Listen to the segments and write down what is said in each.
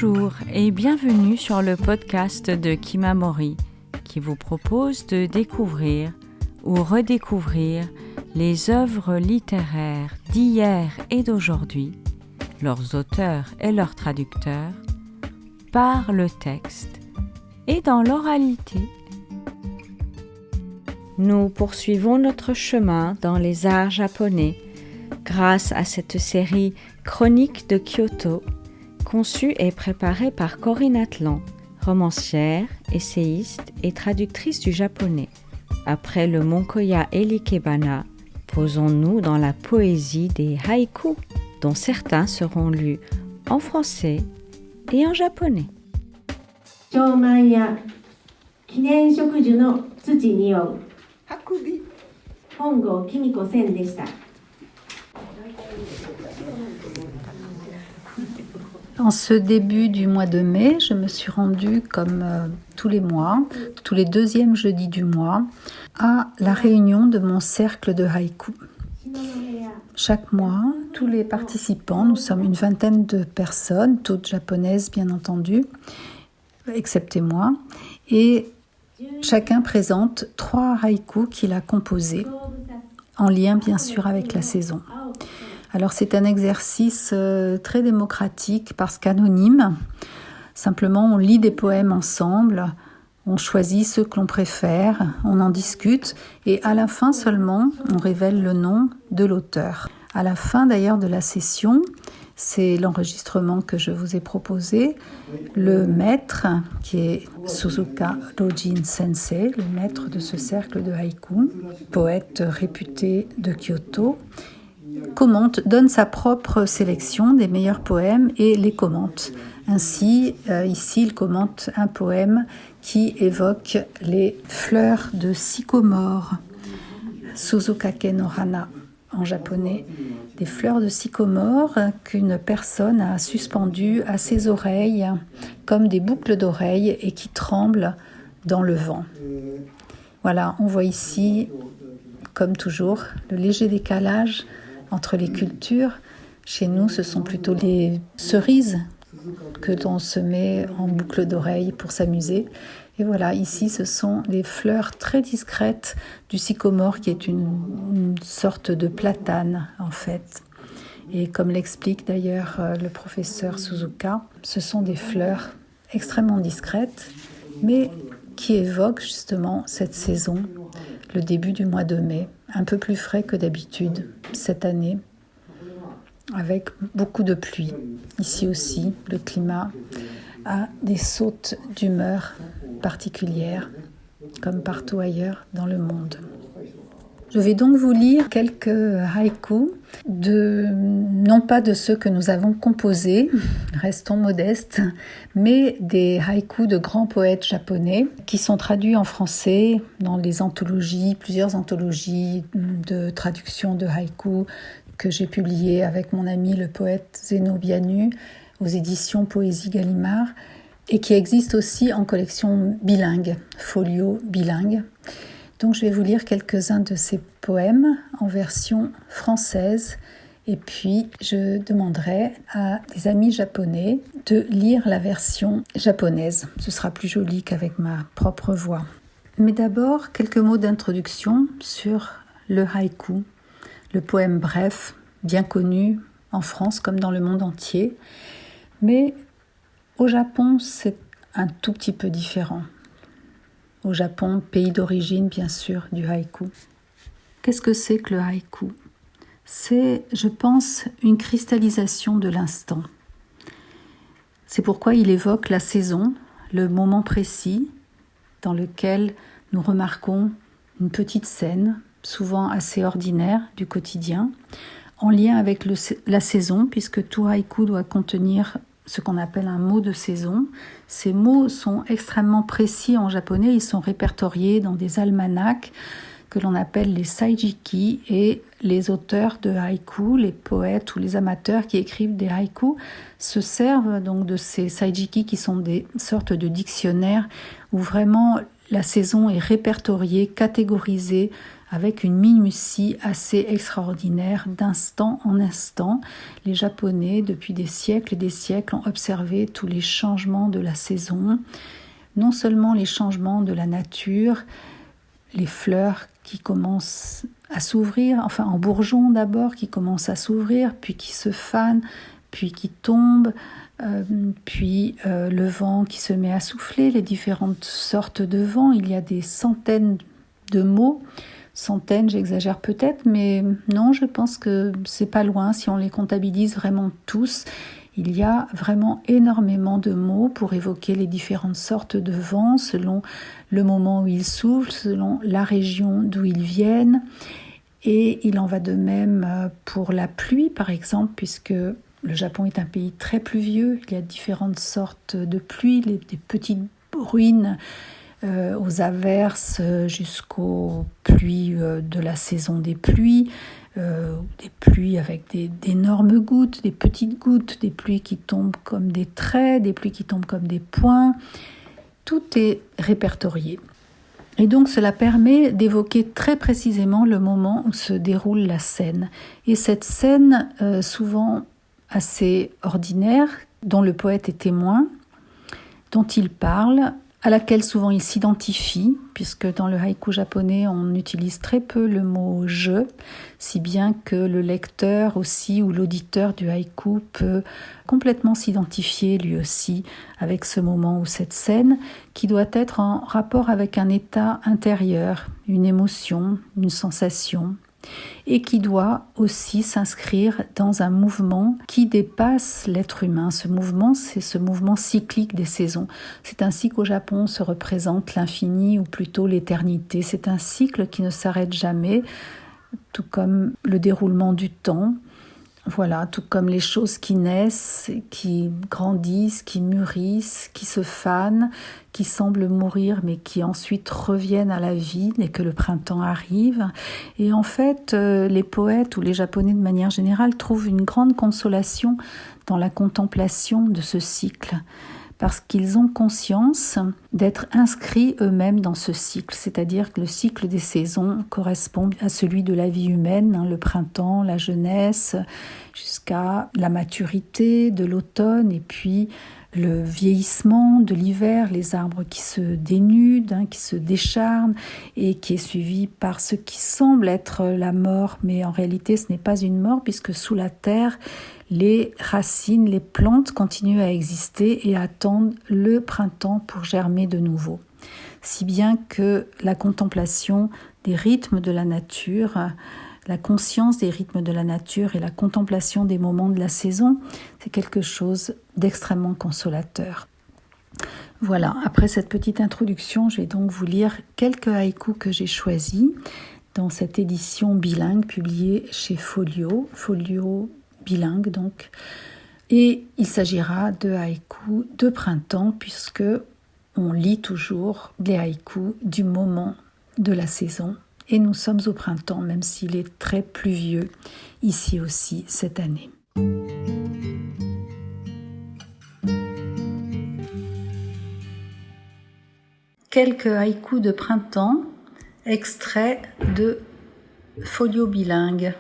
Bonjour et bienvenue sur le podcast de Kimamori qui vous propose de découvrir ou redécouvrir les œuvres littéraires d'hier et d'aujourd'hui, leurs auteurs et leurs traducteurs, par le texte et dans l'oralité. Nous poursuivons notre chemin dans les arts japonais grâce à cette série Chroniques de Kyoto, conçue et préparée par Corinne Atlan, romancière, essayiste et traductrice du japonais. Après le Monkoya et l'Ikebana, posons-nous dans la poésie des haïkus, dont certains seront lus en français et en japonais. 長満や記念植樹の土におう本郷貴美子専でした。 En ce début du mois de mai, je me suis rendue, comme tous les mois, tous les deuxièmes jeudis du mois, à la réunion de mon cercle de haïku. Chaque mois, tous les participants, nous sommes une vingtaine de personnes, toutes japonaises bien entendu, excepté moi, et chacun présente 3 haïkus qu'il a composés, en lien bien sûr avec la saison. Alors c'est un exercice très démocratique parce qu'anonyme. Simplement on lit des poèmes ensemble, on choisit ceux que l'on préfère, on en discute et à la fin seulement on révèle le nom de l'auteur. À la fin d'ailleurs de la session, c'est l'enregistrement que je vous ai proposé, le maître qui est Suzuka Rojin Sensei, le maître de ce cercle de haïku, poète réputé de Kyoto, donne sa propre sélection des meilleurs poèmes et les commente. Ainsi, ici, il commente un poème qui évoque les fleurs de sycomore, Suzukake no hana en japonais, des fleurs de sycomore qu'une personne a suspendues à ses oreilles comme des boucles d'oreilles et qui tremblent dans le vent. Voilà, on voit ici, comme toujours, le léger décalage entre les cultures. Chez nous, ce sont plutôt les cerises que l'on se met en boucle d'oreille pour s'amuser. Et voilà, ici, ce sont les fleurs très discrètes du sycomore, qui est une sorte de platane, en fait. Et comme l'explique d'ailleurs le professeur Suzuka, ce sont des fleurs extrêmement discrètes, mais qui évoquent justement cette saison, le début du mois de mai, un peu plus frais que d'habitude cette année, avec beaucoup de pluie. Ici aussi, le climat a des sautes d'humeur particulières, comme partout ailleurs dans le monde. Je vais donc vous lire quelques haïkus, non pas de ceux que nous avons composés, restons modestes, mais des haïkus de grands poètes japonais qui sont traduits en français dans les anthologies, plusieurs anthologies de traduction de haïkus que j'ai publiées avec mon ami le poète Zeno Bianu aux éditions Poésie Gallimard et qui existent aussi en collection bilingue, folio bilingue. Donc je vais vous lire quelques-uns de ces poèmes en version française et puis je demanderai à des amis japonais de lire la version japonaise. Ce sera plus joli qu'avec ma propre voix. Mais d'abord, quelques mots d'introduction sur le haïku, le poème bref, bien connu en France comme dans le monde entier. Mais au Japon, c'est un tout petit peu différent. Au Japon, pays d'origine bien sûr du haïku. Qu'est-ce que c'est que le haïku ? C'est, je pense, une cristallisation de l'instant. C'est pourquoi il évoque la saison, le moment précis dans lequel nous remarquons une petite scène, souvent assez ordinaire du quotidien, en lien avec la saison, puisque tout haïku doit contenir ce qu'on appelle un mot de saison. Ces mots sont extrêmement précis en japonais, ils sont répertoriés dans des almanachs que l'on appelle les saijiki, et les auteurs de haïku, les poètes ou les amateurs qui écrivent des haïkus se servent donc de ces saijiki qui sont des sortes de dictionnaires où vraiment la saison est répertoriée, catégorisée avec une minutie assez extraordinaire d'instant en instant. Les Japonais, depuis des siècles et des siècles, ont observé tous les changements de la saison, non seulement les changements de la nature, les fleurs qui commencent à s'ouvrir, enfin en bourgeon d'abord, qui commencent à s'ouvrir, puis qui se fanent, puis qui tombent, puis le vent qui se met à souffler, les différentes sortes de vents. Il y a des centaines de mots, centaines, j'exagère peut-être, mais non, je pense que c'est pas loin si on les comptabilise vraiment tous. Il y a vraiment énormément de mots pour évoquer les différentes sortes de vents selon le moment où ils soufflent, selon la région d'où ils viennent. Et il en va de même pour la pluie, par exemple, puisque le Japon est un pays très pluvieux. Il y a différentes sortes de pluie, des petites bruines aux averses jusqu'aux pluies de la saison des pluies. Des pluies avec d'énormes gouttes, des petites gouttes, des pluies qui tombent comme des traits, des pluies qui tombent comme des points. Tout est répertorié. Et donc cela permet d'évoquer très précisément le moment où se déroule la scène. Et cette scène, souvent assez ordinaire, dont le poète est témoin, dont il parle, à laquelle souvent il s'identifie, puisque dans le haïku japonais, on utilise très peu le mot « je », si bien que le lecteur aussi ou l'auditeur du haïku peut complètement s'identifier lui aussi avec ce moment ou cette scène qui doit être en rapport avec un état intérieur, une émotion, une sensation, et qui doit aussi s'inscrire dans un mouvement qui dépasse l'être humain. Ce mouvement, c'est ce mouvement cyclique des saisons. C'est ainsi qu'au Japon se représente l'infini ou plutôt l'éternité. C'est un cycle qui ne s'arrête jamais, tout comme le déroulement du temps. Voilà, tout comme les choses qui naissent, qui grandissent, qui mûrissent, qui se fanent, qui semblent mourir mais qui ensuite reviennent à la vie dès que le printemps arrive. Et en fait, les poètes ou les Japonais de manière générale trouvent une grande consolation dans la contemplation de ce cycle, parce qu'ils ont conscience d'être inscrits eux-mêmes dans ce cycle, c'est-à-dire que le cycle des saisons correspond à celui de la vie humaine, le printemps, la jeunesse, jusqu'à la maturité de l'automne, et puis le vieillissement de l'hiver, les arbres qui se dénudent, qui se décharnent, et qui est suivi par ce qui semble être la mort, mais en réalité ce n'est pas une mort, puisque sous la terre, les racines, les plantes continuent à exister et attendent le printemps pour germer de nouveau. Si bien que la contemplation des rythmes de la nature, la conscience des rythmes de la nature et la contemplation des moments de la saison, c'est quelque chose d'extrêmement consolateur. Voilà, après cette petite introduction, je vais donc vous lire quelques haïkus que j'ai choisis dans cette édition bilingue publiée chez Folio bilingue donc, et il s'agira de haïkus de printemps puisque on lit toujours les haïkus du moment de la saison et nous sommes au printemps même s'il est très pluvieux ici aussi cette année. Quelques haïkus de printemps, extraits de Folio bilingue,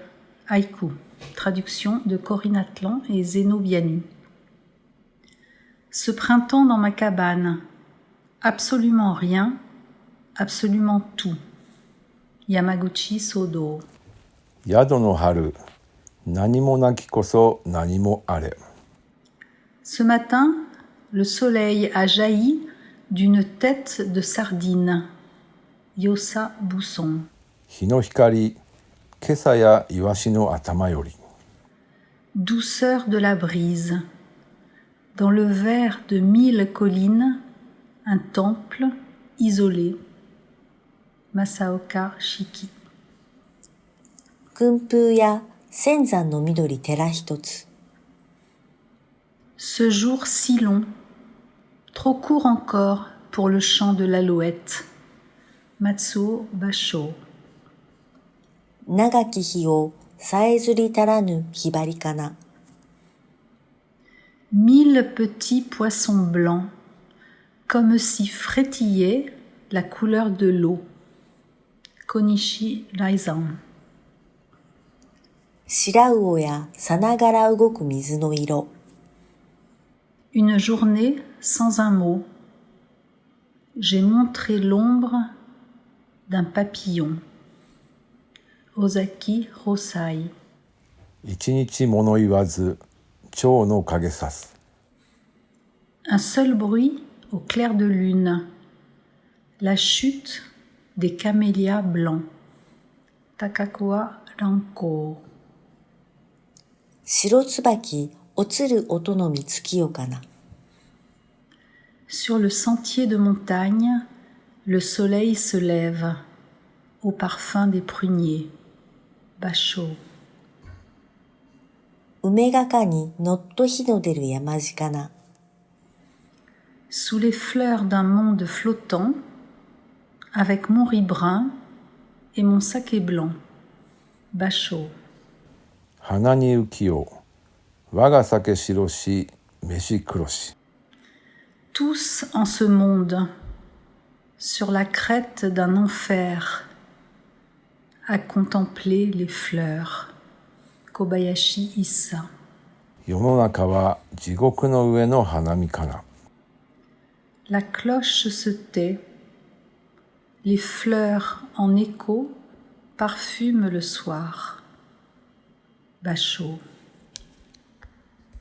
haïku. Traduction de Corinne Atlan et Zeno Bianu. Ce printemps dans ma cabane, absolument rien, absolument tout. Yamaguchi Sodo. Yado no haru, nani mo naki koso nani mo are. Ce matin, le soleil a jailli d'une tête de sardine. Yosa Bousson. Hino hikari, kesa ya iwashi no atama yori. Douceur de la brise. Dans le vert de 1000 collines, un temple isolé. Masaoka Shiki. 群風や千山の緑寺一つ。 Ce jour si long, trop court encore pour le chant de l'alouette. Matsuo Basho. 長き日をさえずり足らぬひばりかな。 1000 petits poissons blancs, comme si frétillait la couleur de l'eau. Konishi Raizan. 白魚やさながら動く水の色。Une journée sans un mot. J'ai montré l'ombre d'un papillon. Ozaki Rosai. 一日物言わず蝶の影さす。 Un seul bruit au clair de lune. La chute des camélias blancs. Takakoa Ranko. 白椿落ちる音のみつきよかな。 Sur le sentier de montagne, le soleil se lève au parfum des pruniers. Basho. 梅がかにのっと日の出る山鹿な。 Sous les fleurs d'un monde flottant, avec mon riz brun et mon saké blanc. Basho. 花に浮きよ我が酒白し飯黒し。 Tous en ce monde, sur la crête d'un enfer, à contempler les fleurs. Kobayashi Issa. 世の中は地獄の上の花見かな。 La cloche se tait, les fleurs en écho parfument le soir. Basho.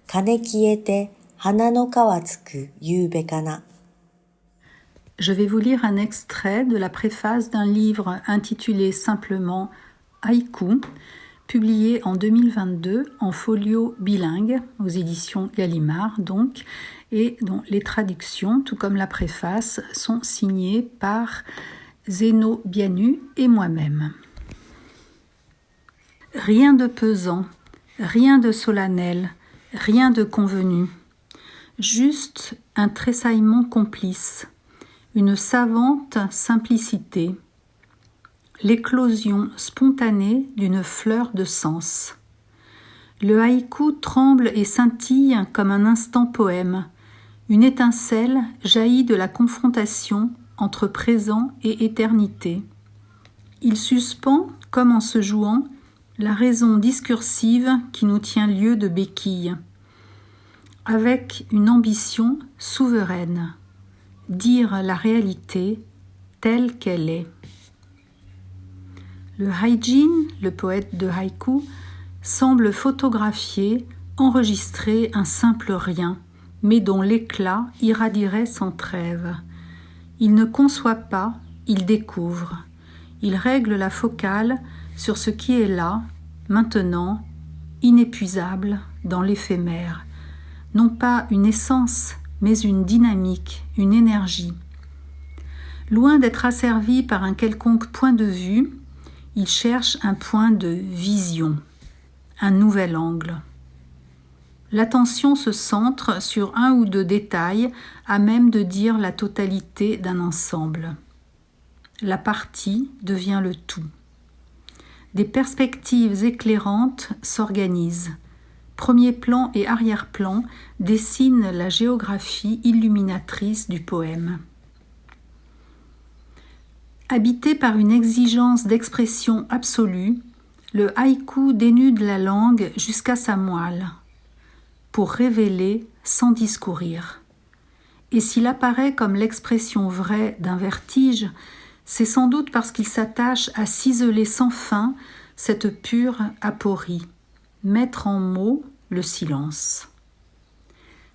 鐘消えて花の皮つく夕べかな。 Je vais vous lire un extrait de la préface d'un livre intitulé simplement Haïku, publié en 2022 en folio bilingue aux éditions Gallimard donc, et dont les traductions, tout comme la préface, sont signées par Zeno Bianu et moi-même. Rien de pesant, rien de solennel, rien de convenu, juste un tressaillement complice, une savante simplicité, l'éclosion spontanée d'une fleur de sens. Le haïku tremble et scintille comme un instant poème. Une étincelle jaillit de la confrontation entre présent et éternité. Il suspend, comme en se jouant, la raison discursive qui nous tient lieu de béquille, avec une ambition souveraine, dire la réalité telle qu'elle est. Le haijin, le poète de haïku, semble photographier, enregistrer un simple rien, mais dont l'éclat irradierait sans trêve. Il ne conçoit pas, il découvre. Il règle la focale sur ce qui est là, maintenant, inépuisable dans l'éphémère. Non pas une essence, mais une dynamique, une énergie. Loin d'être asservi par un quelconque point de vue, il cherche un point de vision, un nouvel angle. L'attention se centre sur un ou deux détails à même de dire la totalité d'un ensemble. La partie devient le tout. Des perspectives éclairantes s'organisent. Premier plan et arrière-plan dessinent la géographie illuminatrice du poème. Habité par une exigence d'expression absolue, le haïku dénude la langue jusqu'à sa moelle, pour révéler sans discourir. Et s'il apparaît comme l'expression vraie d'un vertige, c'est sans doute parce qu'il s'attache à ciseler sans fin cette pure aporie, mettre en mots le silence.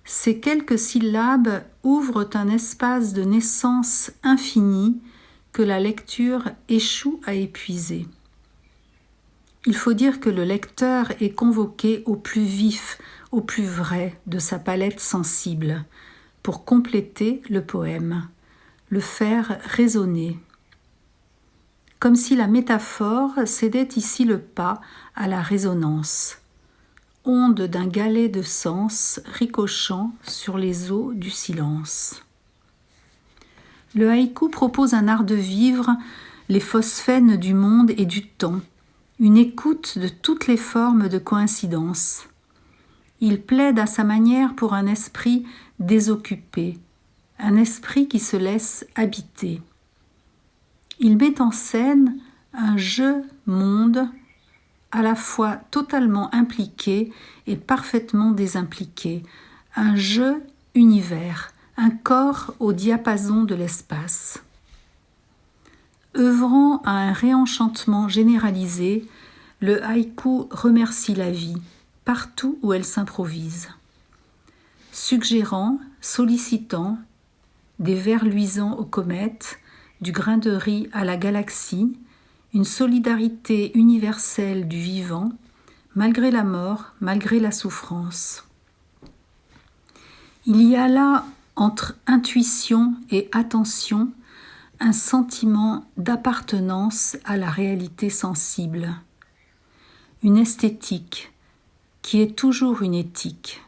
Ces quelques syllabes ouvrent un espace de naissance infinie que la lecture échoue à épuiser. Il faut dire que le lecteur est convoqué au plus vif, au plus vrai de sa palette sensible, pour compléter le poème, le faire résonner. Comme si la métaphore cédait ici le pas à la résonance, onde d'un galet de sens ricochant sur les eaux du silence. Le haïku propose un art de vivre les phosphènes du monde et du temps, une écoute de toutes les formes de coïncidence. Il plaide à sa manière pour un esprit désoccupé, un esprit qui se laisse habiter. Il met en scène un jeu-monde à la fois totalement impliqué et parfaitement désimpliqué, un jeu-univers, un corps au diapason de l'espace. Œuvrant à un réenchantement généralisé, le haïku remercie la vie, partout où elle s'improvise. Suggérant, sollicitant, des vers luisants aux comètes, du grain de riz à la galaxie, une solidarité universelle du vivant, malgré la mort, malgré la souffrance. Il y a là, entre intuition et attention, un sentiment d'appartenance à la réalité sensible, une esthétique qui est toujours une éthique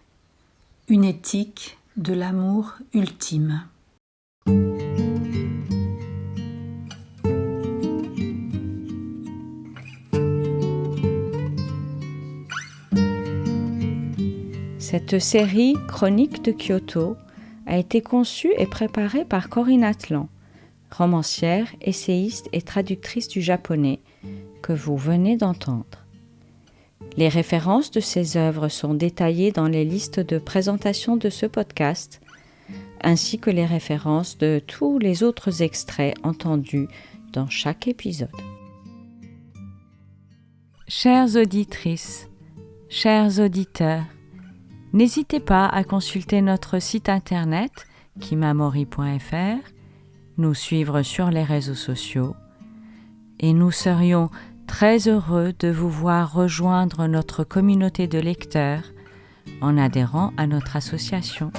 de l'amour ultime. Cette série Chroniques de Kyoto a été conçue et préparée par Corinne Atlan, romancière, essayiste et traductrice du japonais que vous venez d'entendre. Les références de ces œuvres sont détaillées dans les listes de présentation de ce podcast, ainsi que les références de tous les autres extraits entendus dans chaque épisode. Chères auditrices, chers auditeurs, n'hésitez pas à consulter notre site internet kimamori.fr, nous suivre sur les réseaux sociaux et nous serions très heureux de vous voir rejoindre notre communauté de lecteurs en adhérant à notre association.